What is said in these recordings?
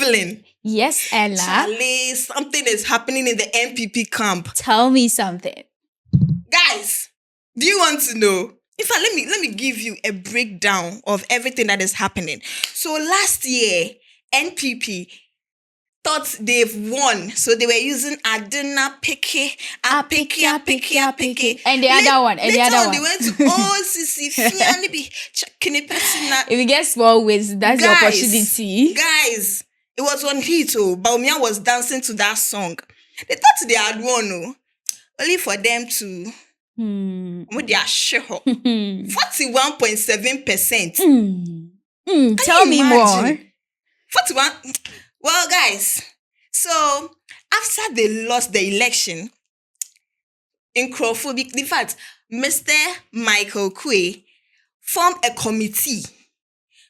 Evelyn. Yes, Ella. Charlie, something is happening in the NPP camp. Tell me something. Guys, do you want to know? In fact, let me give you a breakdown of everything that is happening. So last year, NPP thought they've won. So they were using Aduna Peke, Apeke. And the other one. They went to OCC, Fianibi, Chakini. If you get small ways, that's your opportunity. Guys, it was on heat. Bawumia was dancing to that song. They thought they had won, only for them to... They are sure. 41.7%. Tell me more. 41. Well, guys, so after they lost the election, in fact, Mr. Michael Kwe formed a committee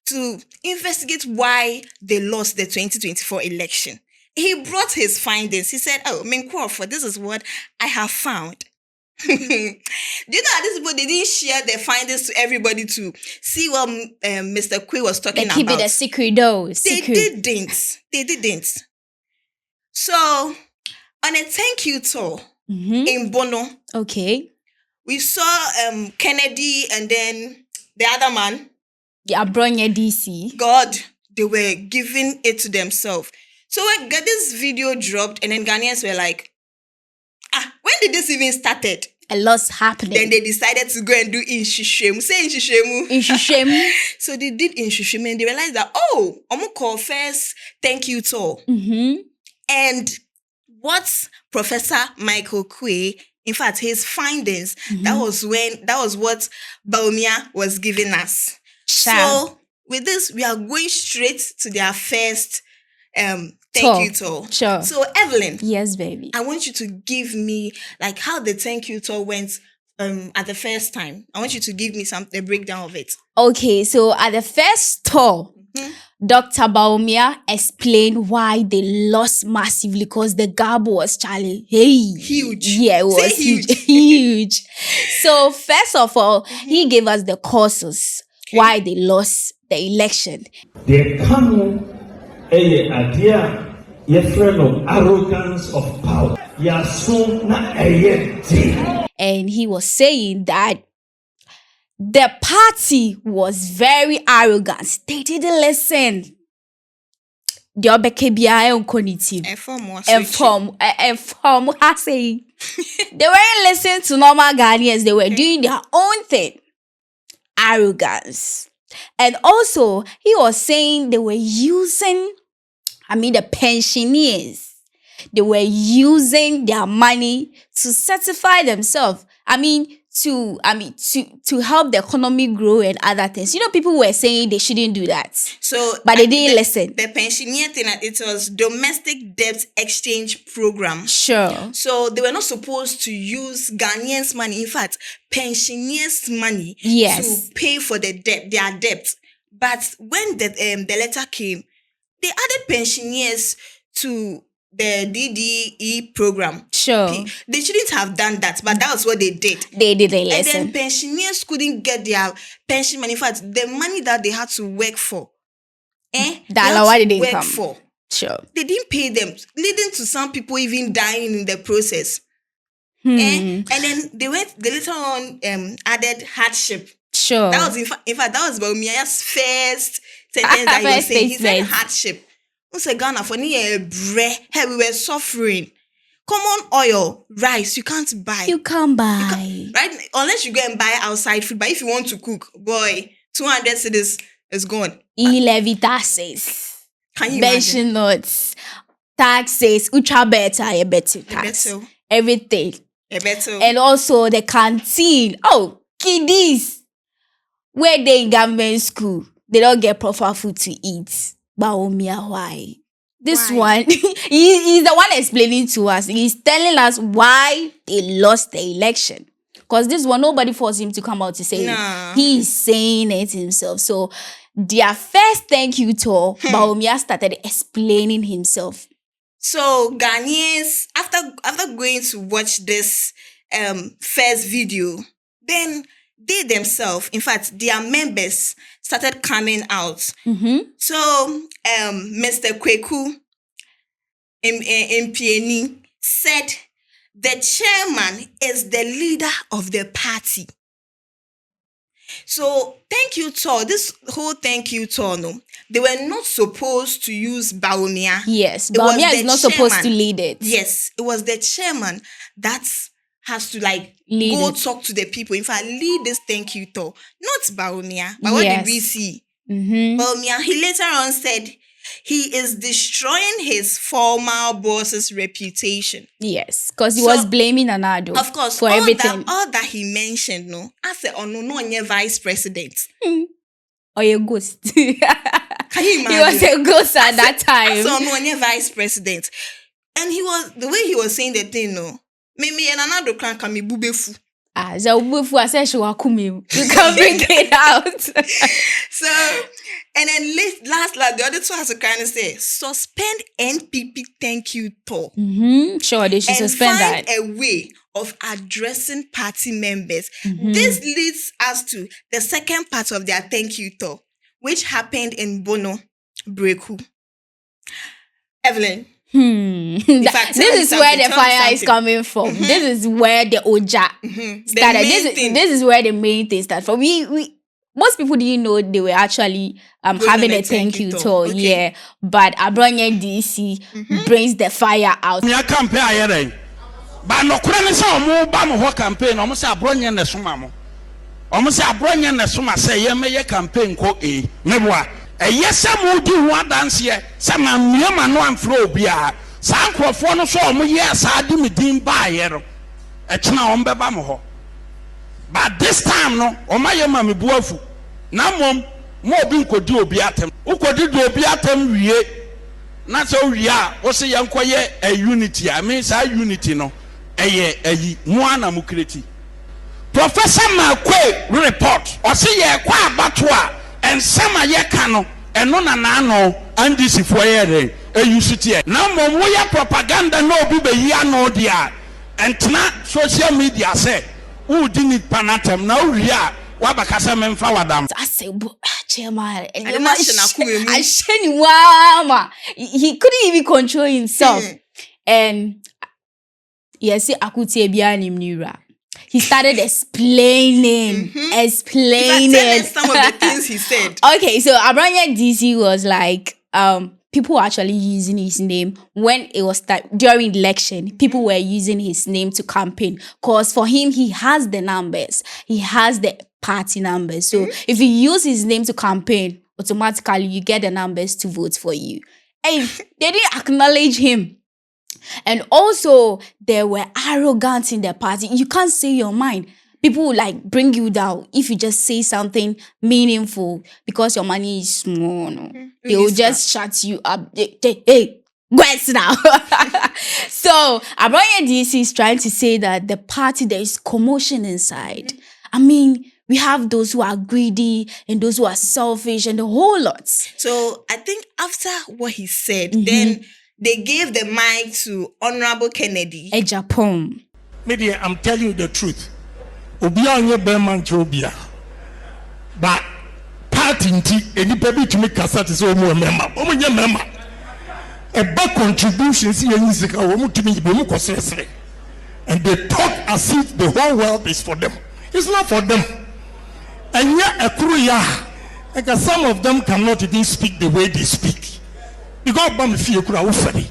to investigate why they lost the 2024 election. He brought his findings. He said, Crawford, this is what I have found. Do you know that these people, they didn't share their findings to everybody to see what Mr. Kwe was talking about? They keep it a secret though. They didn't. So, on a thank you tour in Bono, okay, we saw Kennedy and then the other man, the Abronye DC. God, they were giving it to themselves. So when this video dropped, and then Ghanaians were like, when did this even started? A lot's happening. Then they decided to go and do Inshishemu. Say Inshishemu. Inshishemu. So they did Inshishemu and they realized that, I'm going to call first thank you tour. And what Professor Michael Kwe, in fact, his findings, that was what Bawumia was giving us. So with this, we are going straight to their first thank you tour. Sure. So Evelyn. Yes, baby. I want you to give me like how the thank you tour went at the first time. I want you to give me a breakdown of it. Okay, so at the first tour, Dr. Bawumia explained why they lost massively because the gap was huge. Yeah, it was huge. So first of all, he gave us the causes why they lost the election. They come a idea. Arrogance of power. And he was saying that the party was very arrogant. They didn't listen. They weren't listening to normal Ghanaians. They were doing their own thing. Arrogance. And also, he was saying they were using the pensioners, they were using their money to certify themselves. To help the economy grow and other things. People were saying they shouldn't do that. But they didn't listen. The pensioner thing, it was domestic debt exchange program. Sure. So they were not supposed to use Ghanaians' money. In fact, pensioners' money to pay for their debt. But when the letter came, they added pensioners to the DDE program. Sure. They shouldn't have done that, but that was what they did. They didn't listen. And then pensioners couldn't get their pension money. In fact, the money that they had to work for, why didn't work come for. Sure. They didn't pay them, leading to some people even dying in the process. And then they later on added hardship. Sure. That was in fact that was Bawumia's first sentence that he was saying. He said hardship. We say Ghana for we were suffering. Common oil, rice, you can't buy. Right? Unless you go and buy outside food. But if you want to cook, boy, 200 cedis is gone. E-levy taxes. Can you imagine? Notes, taxes, tax, everything. And also the canteen. Kiddies. Where they in government school, they don't get proper food to eat. Bawumia, why? This one, he's the one explaining to us. He's telling us why they lost the election. Because this one, nobody forced him to come out to say it. He's saying it himself. So their first thank you tour, Bawumia started explaining himself. So Ghanaians, after going to watch this first video, then they themselves, in fact, their members started coming out. So, Mr. Kweku Mpieni said the chairman is the leader of the party. So, thank you tour, this whole thank you tour, no, they were not supposed to use Bawumia. Yes, Bawumia is not supposed to lead it. Yes, it was the chairman that has to talk to the people. In fact, lead this thank you tour, not Bawumia. But what did we see? Bawumia, he later on said he is destroying his former boss's reputation. Yes, because he was blaming Anado. Of course, for everything. All that he mentioned, no, I said, no, vice president. Or a ghost. Can you imagine? He was a ghost at that time. So no, vice president. And the way he was saying the thing, no, me and Anado can't come bubefu. So I said she will come. You can bring it out. So, and then last, the other two has to kind of say, suspend NPP thank you tour. Sure, they should suspend that. And find a way of addressing party members. This leads us to the second part of their thank you tour, which happened in Bono, Breku. Evelyn. This is where the fire is coming from. This is where the Oja started. This is where the main thing started from. Most people didn't know they were actually having a thank you tour. Okay. Yeah, but Abronye DC brings the fire out. But no kura say omo ba mo ho campaign omo say Abronye na soma mo. Omo say Abronye na soma say ye meye campaign ko meboa. Yes, mo di ho adanse ye say ma miema no amfro obia. Sa nkrofo no so omo ye sa di medin ba ye ro. E kena omo beba mo ho. But this time no omo ye ma mebuafu. Na mom mo obi nkodi obi atem. Ukodi do obi atem wie. Na so wie a wo say yankoye a unity. I mean say unity no. Muana Mukreti. Professor Malkwe report or say ye kwa abatua and sama ye kano and no na and this for ye UCT. Now moya propaganda no be ya no dia and tna social media say who didn't panatem now ria wabakasa memfa wadam. I say chairman he couldn't even control himself. And yes, he started explaining. Some of the things he said. Okay, so Abronye DC was like, people were actually using his name when it was during election. People were using his name to campaign because for him, he has the numbers. He has the party numbers. So if you use his name to campaign, automatically you get the numbers to vote for you. And they didn't acknowledge him. And also, they were arrogant in their party. You can't say your mind. People will bring you down if you just say something meaningful because your money is small. No? They will just shut you up. Hey, where's now? So, Abronye DC is trying to say that the party, there is commotion inside. I mean, we have those who are greedy and those who are selfish and the whole lot. So, I think after what he said, then they gave the mic to Honorable Kennedy Agyapong. Media, I'm telling you the truth. Obia onye beman chobia. But party nti enipa bi tumi kasa te so omo member. Omo nye member. Eba contribution si yen sika omo tumi be mu kosesere. And they talk as if the whole world is for them. It's not for them. And yeah, because some of them cannot even speak the way they speak. Because bam fie kura wo fadi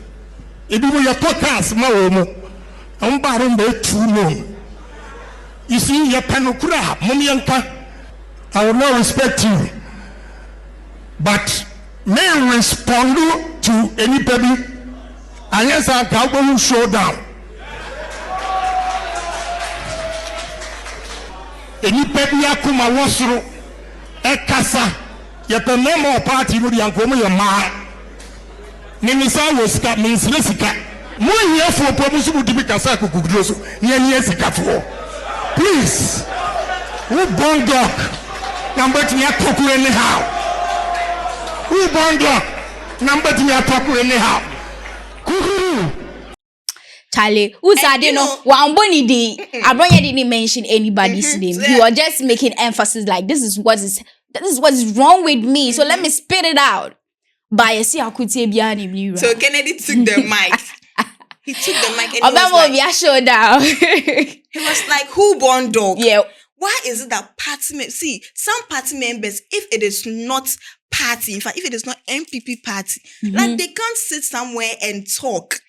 ebi mo podcast ma wo mo am baron be true no you see your panokura mom yanka I will not respect you but may respond to anybody and yes I can show down anybody akuma wosoro e kasa ye pe memo party no yanko mo ye ma Nimisa was cat means Lessica. More here for purpose would be Casako Kugroso, near Sicafo. Please, who born dog? Number to your talk anyhow. Who born dog? Number to your talk anyhow. Charlie, who's I didn't know one bonny day. Abronye didn't mention anybody's name. You are just making emphasis like this is what is wrong with me. So let me spit it out. But I see I could say behind. So Kennedy took the mic. He took the mic and he was like, who born dog? Yeah. Why is it that party members, see, some party members, if it is not party, in fact, if it is not NPP party, like they can't sit somewhere and talk.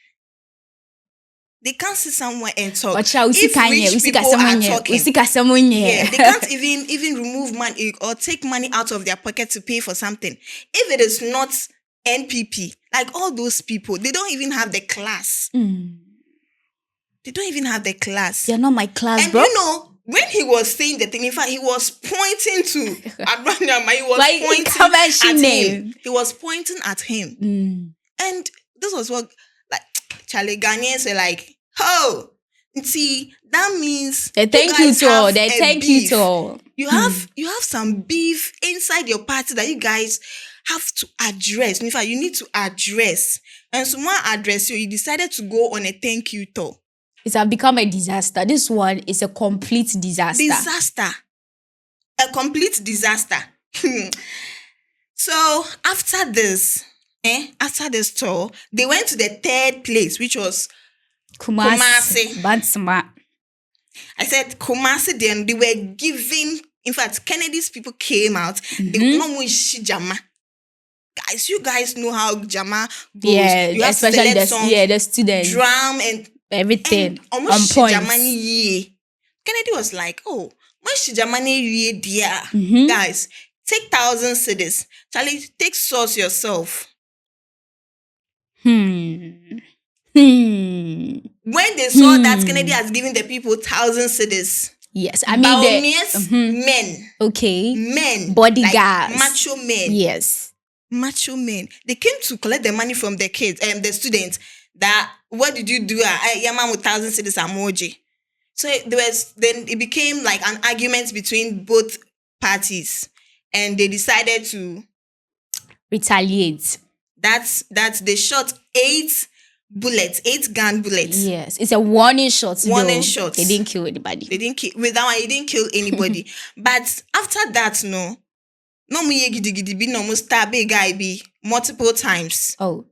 They can't sit somewhere and talk. If rich people are talking, they can't even remove money or take money out of their pocket to pay for something. If it is not NPP, like all those people, they don't even have the class. They don't even have the class. They're not my class, and bro. You know, when he was saying the thing, in fact, he was pointing to Abronye. He was like, pointing at him. He was pointing at him. And this was what, like, Charlie Ghanaians were like, oh, see, that means thank you to all. Thank you to all. You have some beef inside your party that you guys have to address. In fact, you need to address. And someone address you. You decided to go on a thank you tour. It's become a disaster. This one is a complete disaster. A complete disaster. So after this tour, they went to the third place, which was Kumasi. Bansima. I said Kumasi. Then they were giving. In fact, Kennedy's people came out. They were Jama. Guys, you guys know how Jama goes. Yeah, you have especially the students. Drum and everything. Almost Kennedy was like, oh, dear. Guys, take 1,000 cedis. Charlie, take sauce yourself. When they saw that Kennedy has given the people 1,000 cedis. Yes, I mean Bawumia's men. Okay. Men. Bodyguards. Like macho men. Yes. Macho men. They came to collect the money from the kids and the students. That what did you do? Yaman with 1,000 cedis emoji. So then it became like an argument between both parties, and they decided to retaliate. That's they shot 8 gun bullets. Yes, it's a warning shot. Warning shot. They didn't kill anybody. With that one, he didn't kill anybody. But after that, no stab a guy be multiple times. Oh.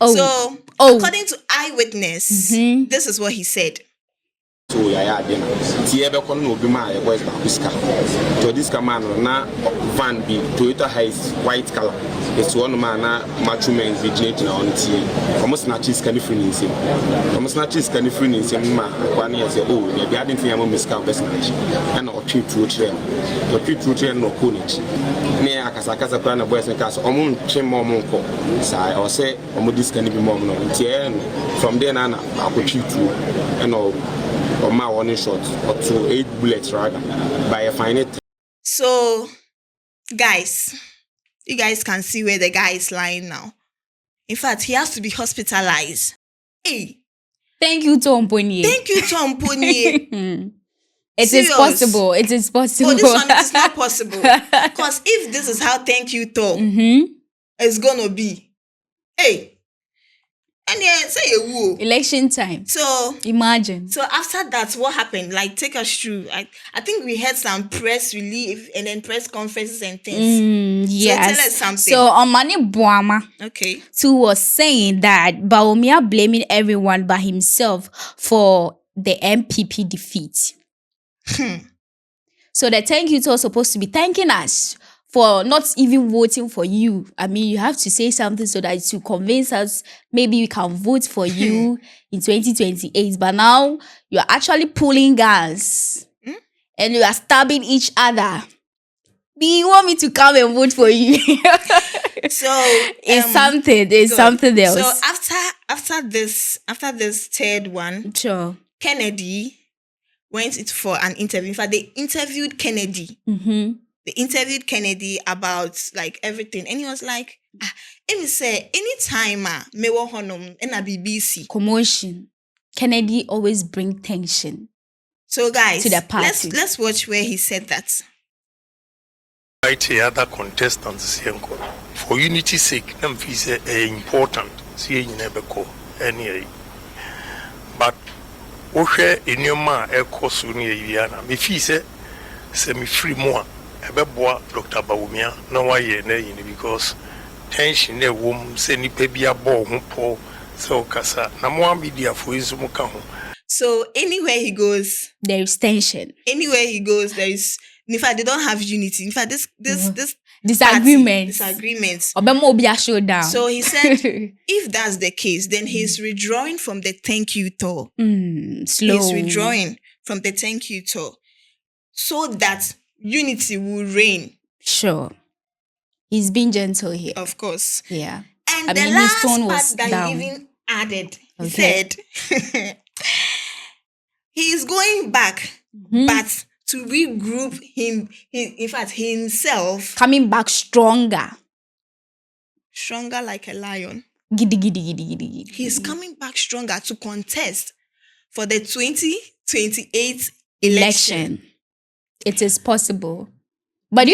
So according to eyewitness, this is what he said. So yeah, to this man na van be Toyota Hiace white color. It's one man na macho men vigilante na on T. Almost not cheese can free in him. Almost not cheese can free in him. Ma, one year say, oh, we are didn't think I'm miscount best match. And or treat to train. The treat to train no coinage. Me akasa plan of boys and cast. Omun chem mom ko. Say or say omu this can be mom no. From there na I could treat to and all. Or my warning shot or to 8 bullets rather by a fine. So, guys, you guys can see where the guy is lying now. In fact, he has to be hospitalized. Hey, thank you, Tom Ponier. It is possible. It is possible. Oh, this one is not possible. Because if this is how thank you, Tom, it's gonna be. Hey. And yeah, say a woo. Election time. So imagine. So after that, what happened? Like, take us through. I think we had some press relief and then press conferences and things. Yes. So tell us something. So on Mani Bawumia, okay, too was saying that Bawumia blaming everyone but himself for the NPP defeat. So the thank you to was supposed to be thanking us for not even voting for you. I mean, you have to say something so that to convince us maybe we can vote for you in 2028. But now you're actually pulling guns and you are stabbing each other. Do you want me to come and vote for you? So it's something. It's something else. So after this third one, sure, Kennedy went for an interview. In fact, they interviewed Kennedy. They interviewed Kennedy about like everything, and he was like, "Let me say, anytime me wo honum na BBC commotion, Kennedy always bring tension." So guys, to the party. Let's watch where he said that. Invite other contestants for unity's sake. Them is important. See, you never go any. But wohwɛ enema ɛkɔ so ne yia na me fi se me free mu a ɛbɛboa Dr. Bawumia na wayɛ na yin because tension na wom se nipa bi abɔ ho po se okasa na mo media fo izu mu ka ho. So anywhere he goes, there is tension. Anywhere he goes, there is. In fact, they don't have unity. In fact, this disagreements. Showdown. So he said, if that's the case, then he's withdrawing from the thank you tour. Slow. He's withdrawing from the thank you tour so that unity will reign. Sure. He's being gentle here. Of course. Yeah. And the last part that he even added, he said, he's going back, but to regroup himself. Coming back stronger. Stronger like a lion. Giddy. He's coming back stronger to contest for the 2028 election. It is possible. But do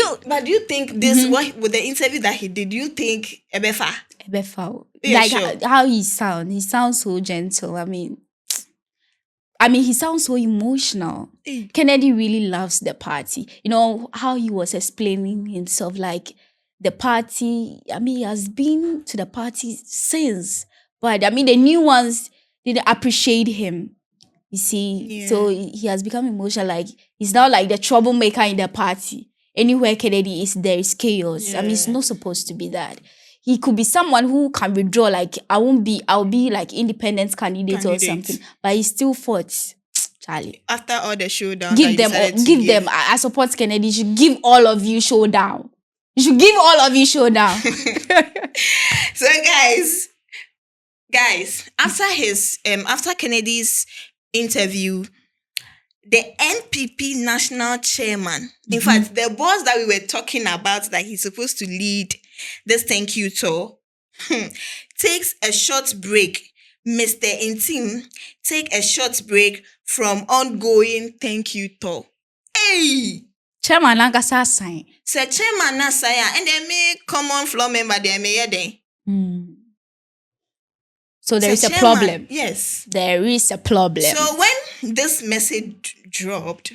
you think this, what with the interview that he did, do you think Ebefa? Yeah, like sure. how he sounds so gentle. I mean, he sounds so emotional. Kennedy really loves the party. You know, how he was explaining himself, like the party, he has been to the party since. But, the new ones didn't appreciate him. You see? So he has become emotional. Like, he's now like the troublemaker in the party. Anywhere Kennedy is, there is chaos. Yeah. It's not supposed to be that. He could be someone who can withdraw, like, I'll be like independent candidate or something. But he still fought. Charlie. After all the showdown. Give them. I support Kennedy. You should give all of you showdown. So guys, after Kennedy's interview, the NPP national chairman, in fact, the boss that we were talking about, that he's supposed to lead this thank you tour, takes a short break. Mr. Intim, take a short break from ongoing thank you tour. Hey! Chairman Lankasa sign. Say chairman na sign, and they make common floor member they may there. So there is a problem. Yes. There is a problem. So when this message dropped,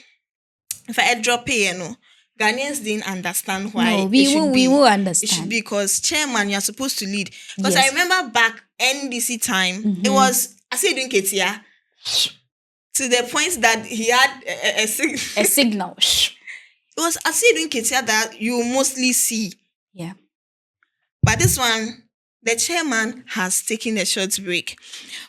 if I drop it, Ghanaians didn't understand why. No, we will understand. It should be because chairman, you're supposed to lead. Because I remember back NDC time, it was doing Ketia to the point that he had a signal. It was doing Ketia that you mostly see. Yeah. But this one, the chairman has taken a short break.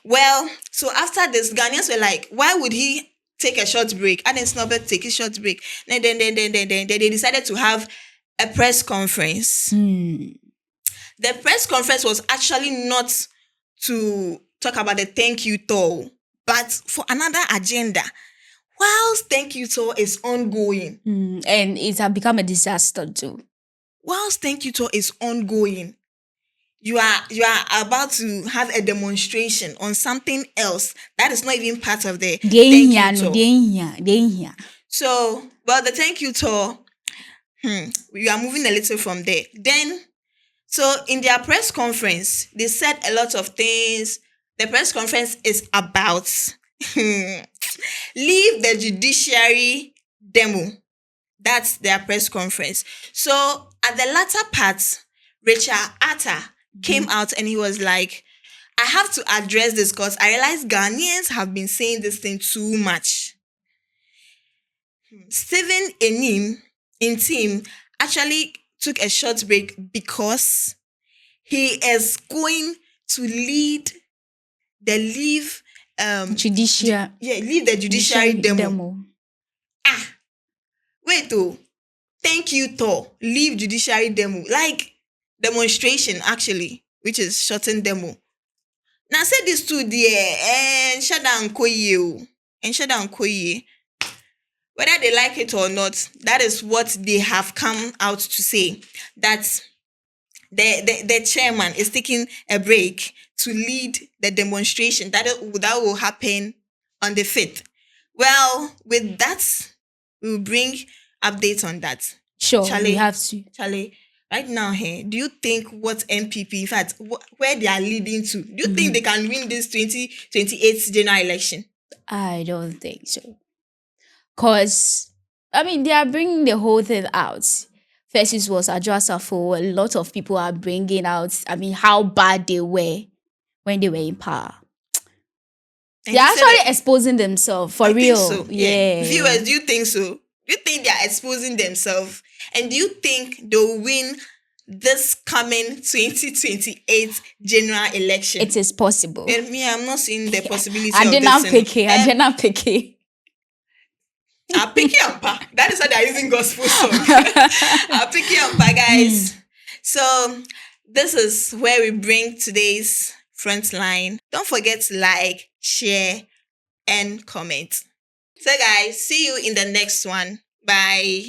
Well, so after this, Ghanaians were like, why would he take a short break? And then Snowbird take a short break. Then they decided to have a press conference. The press conference was actually not to talk about the thank you tour, but for another agenda. Whilst thank you tour is ongoing. And it has become a disaster too. Whilst thank you tour is ongoing, you are about to have a demonstration on something else that is not even part of the thank you tour. So, well, the thank you tour, we are moving a little from there. Then, so in their press conference, they said a lot of things. The press conference is about leave the judiciary demo. That's their press conference. So at the latter part, Richard Atta came out and he was like, I have to address this because I realize Ghanaians have been saying this thing too much. Stephen Intim actually took a short break because he is going to lead the judiciary demo. Thank you, Thor. Leave judiciary demo. Like demonstration, actually, which is shortened demo. Now say this to the and shut down Koye. Whether they like it or not, that is what they have come out to say. That the chairman is taking a break to lead the demonstration that will happen on the 5th. Well, with that, we will bring updates on that. Sure, Charlie, we have to. Charlie, right now, do you think what NPP, in fact, where they are leading to, do you think they can win this 2028 general election? I don't think so. Because, I mean, they are bringing the whole thing out. First, it was Adjusafo. A lot of people are bringing out, I mean, how bad they were when they were in power. And They're you said actually that- exposing themselves, for I real. think so. Yeah. Viewers, do you think so? Do you think they are exposing themselves? And do you think they'll win this coming 2028 general election? It is possible. And me, I'm not seeing the possibility I of did this. not pick it. I did not pick it. I'll pick you up. That is why they're using gospel song. I'll pick you up, guys. So this is where we bring today's Frontline. Don't forget to like, share, and comment. So guys, see you in the next one. Bye.